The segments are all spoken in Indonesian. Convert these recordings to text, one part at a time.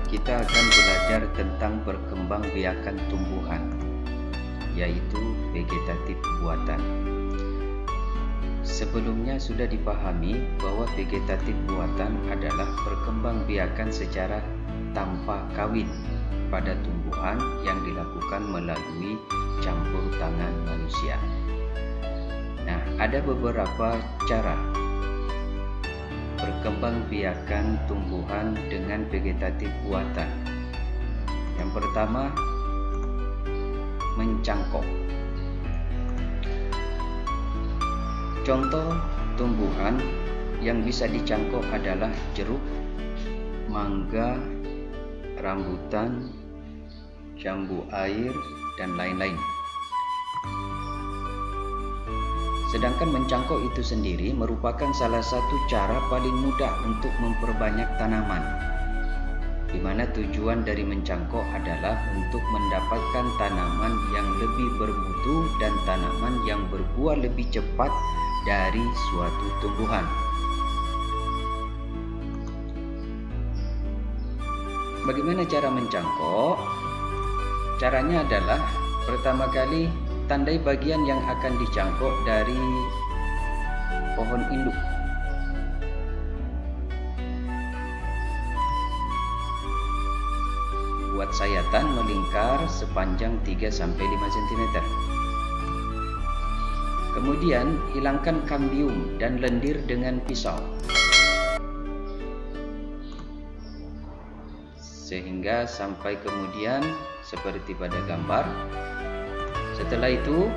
kita akan belajar tentang perkembangbiakan tumbuhan, yaitu vegetatif buatan. Sebelumnya sudah dipahami bahwa vegetatif buatan adalah perkembangbiakan secara tanpa kawin pada tumbuhan yang dilakukan melalui campur tangan manusia. Nah, ada beberapa cara perkembangbiakan tumbuhan dengan vegetatif buatan. Yang pertama, mencangkok. Contoh tumbuhan yang bisa dicangkok adalah jeruk, mangga, rambutan, jambu air, dan lain-lain. Sedangkan mencangkok itu sendiri merupakan salah satu cara paling mudah untuk memperbanyak tanaman, di mana tujuan dari mencangkok adalah untuk mendapatkan tanaman yang lebih bermutu dan tanaman yang berbuah lebih cepat dari suatu tumbuhan. Bagaimana cara mencangkok? Caranya adalah pertama kali tandai bagian yang akan dicangkok dari pohon induk. Buat sayatan melingkar sepanjang 3-5 cm. Kemudian hilangkan kambium dan lendir dengan pisau, sehingga sampai kemudian seperti pada gambar. Setelah itu,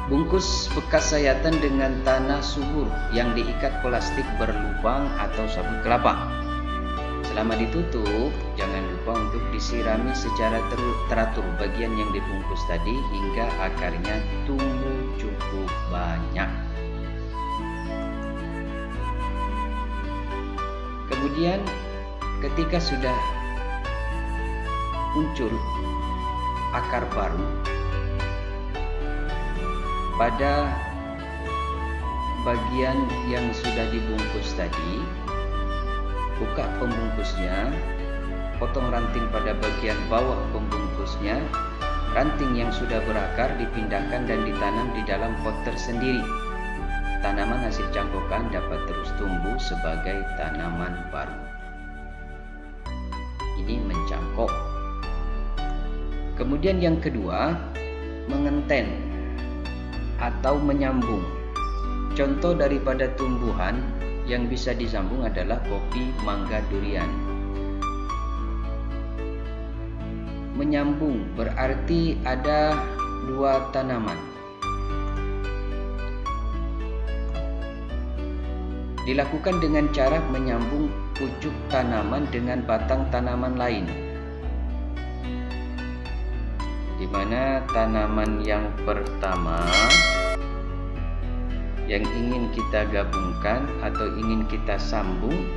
bungkus bekas sayatan dengan tanah subur yang diikat plastik berlubang atau sabut kelapa. Selama ditutup, jangan lupa untuk disirami secara teratur bagian yang dibungkus tadi hingga akarnya tumbuh cukup banyak. Kemudian, ketika sudah muncul akar baru pada bagian yang sudah dibungkus tadi, buka pembungkusnya, potong ranting pada bagian bawah pembungkusnya. Ranting yang sudah berakar dipindahkan dan ditanam di dalam pot tersendiri. Tanaman hasil cangkokan dapat terus tumbuh sebagai tanaman baru. Ini mencangkok. Kemudian yang kedua, mengenten atau menyambung. Contoh daripada tumbuhan yang bisa disambung adalah kopi, mangga, durian. Menyambung berarti ada dua tanaman. Dilakukan dengan cara menyambung pucuk tanaman dengan batang tanaman lain, di mana tanaman yang pertama yang ingin kita gabungkan atau ingin kita sambung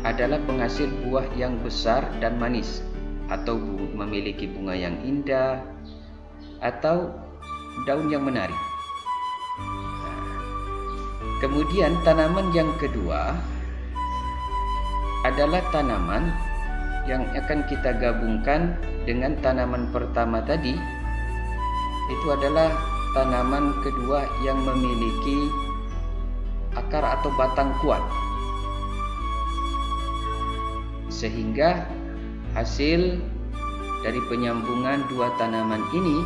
adalah penghasil buah yang besar dan manis, atau memiliki bunga yang indah, atau daun yang menarik. Kemudian tanaman yang kedua adalah tanaman yang akan kita gabungkan dengan tanaman pertama tadi. Itu adalah tanaman kedua yang memiliki akar atau batang kuat, sehingga hasil dari penyambungan dua tanaman ini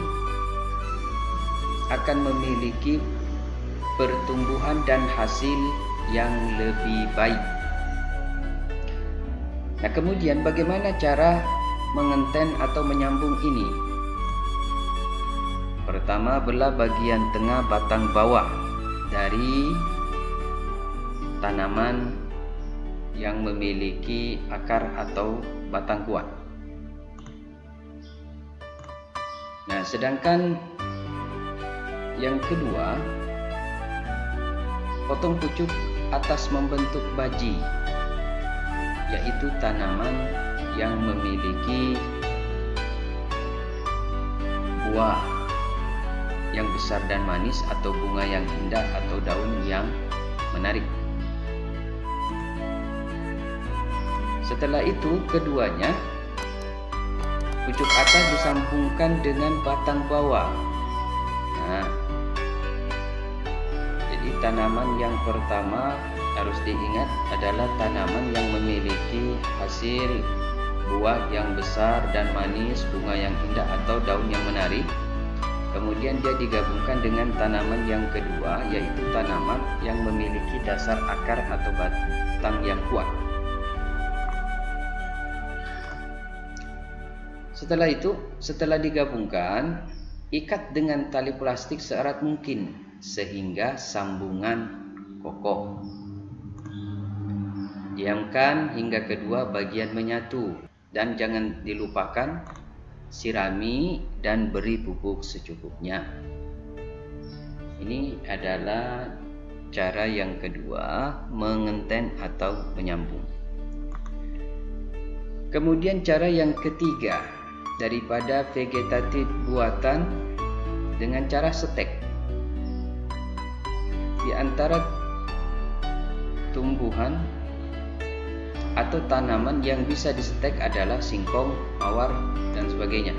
akan memiliki pertumbuhan dan hasil yang lebih baik. Nah, kemudian bagaimana cara mengenten atau menyambung ini? Pertama, belah bagian tengah batang bawah dari tanaman yang memiliki akar atau batang kuat. Nah, sedangkan yang kedua, potong pucuk atas membentuk baji, yaitu tanaman yang memiliki buah yang besar dan manis, atau bunga yang indah, atau daun yang menarik. Setelah itu keduanya, pucuk atas disambungkan dengan batang bawah. Nah, jadi tanaman yang pertama harus diingat adalah tanaman yang memiliki hasil buah yang besar dan manis, bunga yang indah atau daun yang menarik. Kemudian dia digabungkan dengan tanaman yang kedua, yaitu tanaman yang memiliki dasar akar atau batang yang kuat. Setelah itu, setelah digabungkan, ikat dengan tali plastik seerat mungkin sehingga sambungan kokoh. Diamkan hingga kedua bagian menyatu dan jangan dilupakan sirami dan beri pupuk secukupnya. Ini adalah cara yang kedua, mengenten atau menyambung. Kemudian cara yang ketiga daripada vegetatif buatan dengan cara setek. Di antara tumbuhan atau tanaman yang bisa disetek adalah singkong, mawar, dan sebagainya.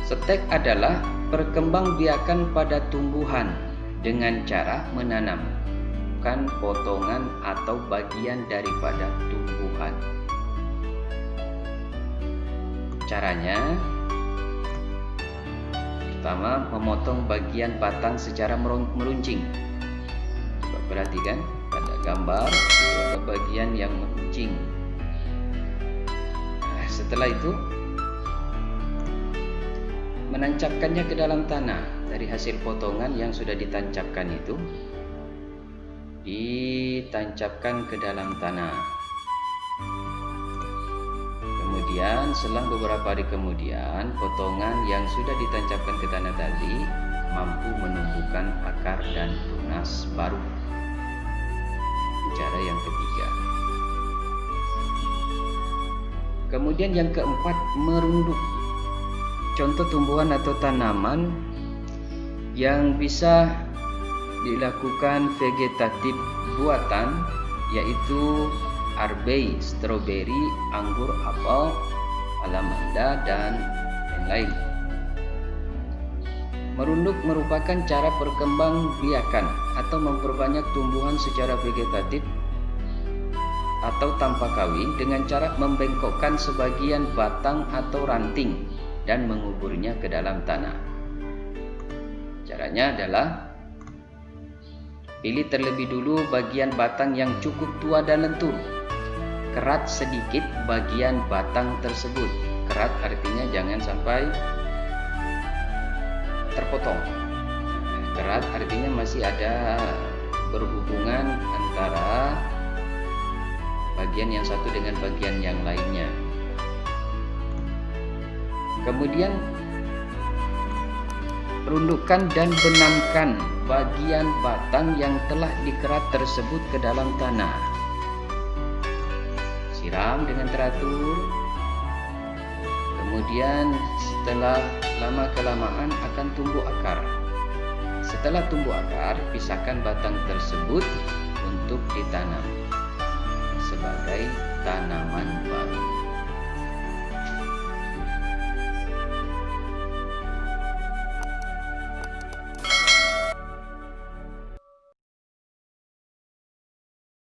Setek adalah perkembangbiakan pada tumbuhan dengan cara menanamkan potongan atau bagian daripada tumbuhan. Caranya, pertama, memotong bagian batang secara meruncing. Coba perhatikan pada gambar, itu ada bagian yang meruncing. Setelah itu, menancapkannya ke dalam tanah. Dari hasil potongan yang sudah ditancapkan itu, ditancapkan ke dalam tanah. Kemudian selang beberapa hari kemudian, potongan yang sudah ditancapkan ke tanah tadi mampu menumbuhkan akar dan tunas baru. Cara yang ketiga. Kemudian yang keempat, merunduk. Contoh tumbuhan atau tanaman yang bisa dilakukan vegetatif buatan yaitu arbei, stroberi, anggur, apel, alamanda, dan lain-lain. Merunduk merupakan cara perkembangbiakan atau memperbanyak tumbuhan secara vegetatif atau tanpa kawin dengan cara membengkokkan sebagian batang atau ranting dan menguburnya ke dalam tanah. Caranya adalah pilih terlebih dulu bagian batang yang cukup tua dan lentur. Kerat sedikit bagian batang tersebut. Kerat artinya jangan sampai terpotong. Kerat artinya masih ada berhubungan antara bagian yang satu dengan bagian yang lainnya. Kemudian rundukkan dan benamkan bagian batang yang telah dikerat tersebut ke dalam tanah. Siram dengan teratur. Kemudian setelah lama-kelamaan akan tumbuh akar. Setelah tumbuh akar, pisahkan batang tersebut untuk ditanam sebagai tanaman baru.